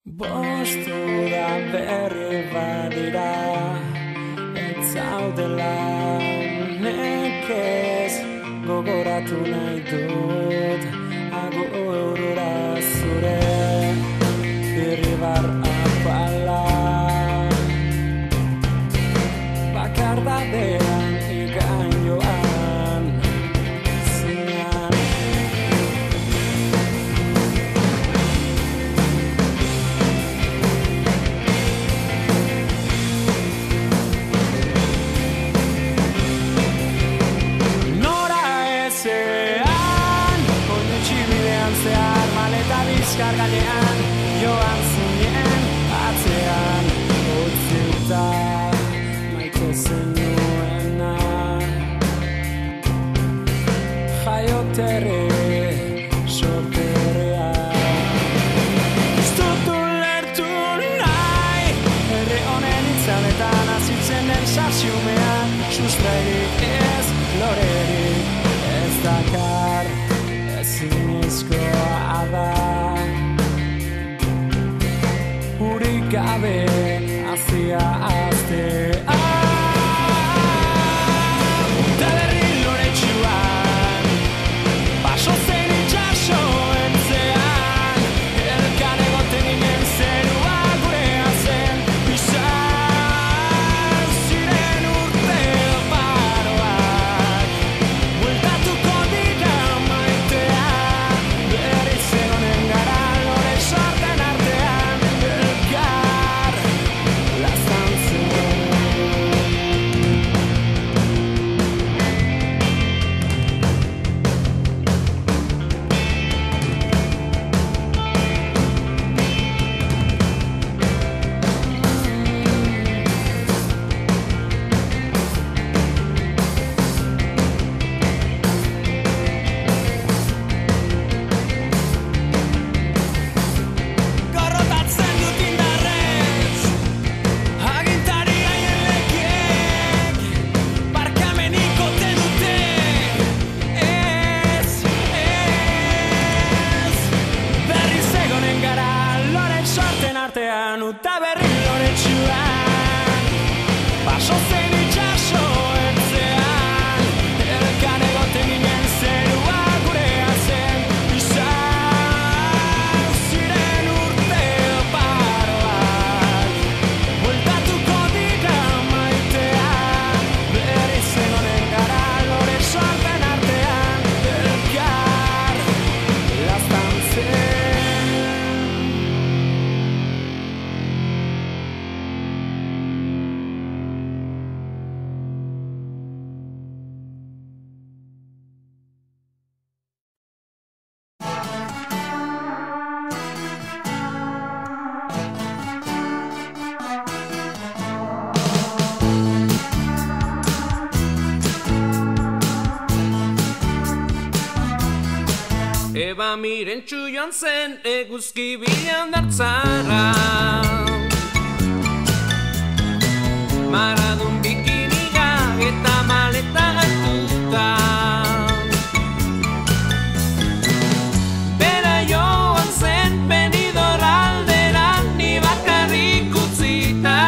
Bostu da berri badira, ez zaudela nekez, gogoratu nahi dut, agurura zure, irribar apala. Bakardadean igainoan, zinean. Bizkar gainean, joan zinen atzean, utzita maite zenuena. Jaioterre, sorterrea. Ez dut ulertu nahi, herri honen itzaletan azitzen den sasiumean, sustrairik ez, lorerik ez dakar, ezinezkoa da. Urik gabe hacia astea. Da berri loretsuan, baso zen itxaso entzean, elkan egoten ginen zerua gurea zen, izan ziren urte oparoak, bueltatuko dira maitea, berriz egonen gara lore sorten artean. Uta berri loretsuan, baso zen itxaso ertzean, elkan egoten ginen zerua gurea zen, izan ziren urte oparoak, bueltatuko dira maitea, berriz egonen gara lore sorten artean, elkar laztantzen. Eba mirentxu joan zen eguzki bilan dartzara, maradun bikiniga eta maleta hartuta. Bera joan zen Benidorm aldera ni bakarrik utzita,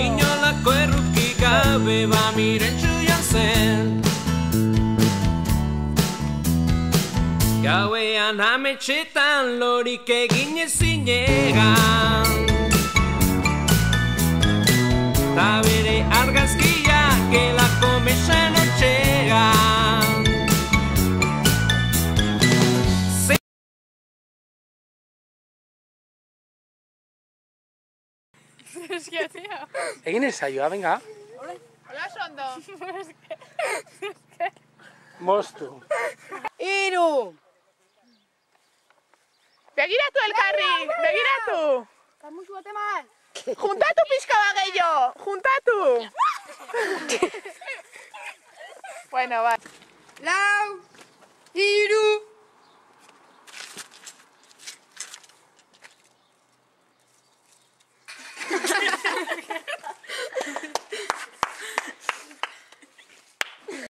inolako erruki gabe ba mirentxu joan zen. Gauean ametxetan lorik egin ezinegan, ta bere argazkiak gelako mesan otxegan. Egin esaioa, venga. Hola, sondo. Moztu. Iru. Begiratu elkarri, begiratu. Kamusu bate mal. Juntatu pixka bat gehiago, juntatu. Bueno, va. Lau, hiru,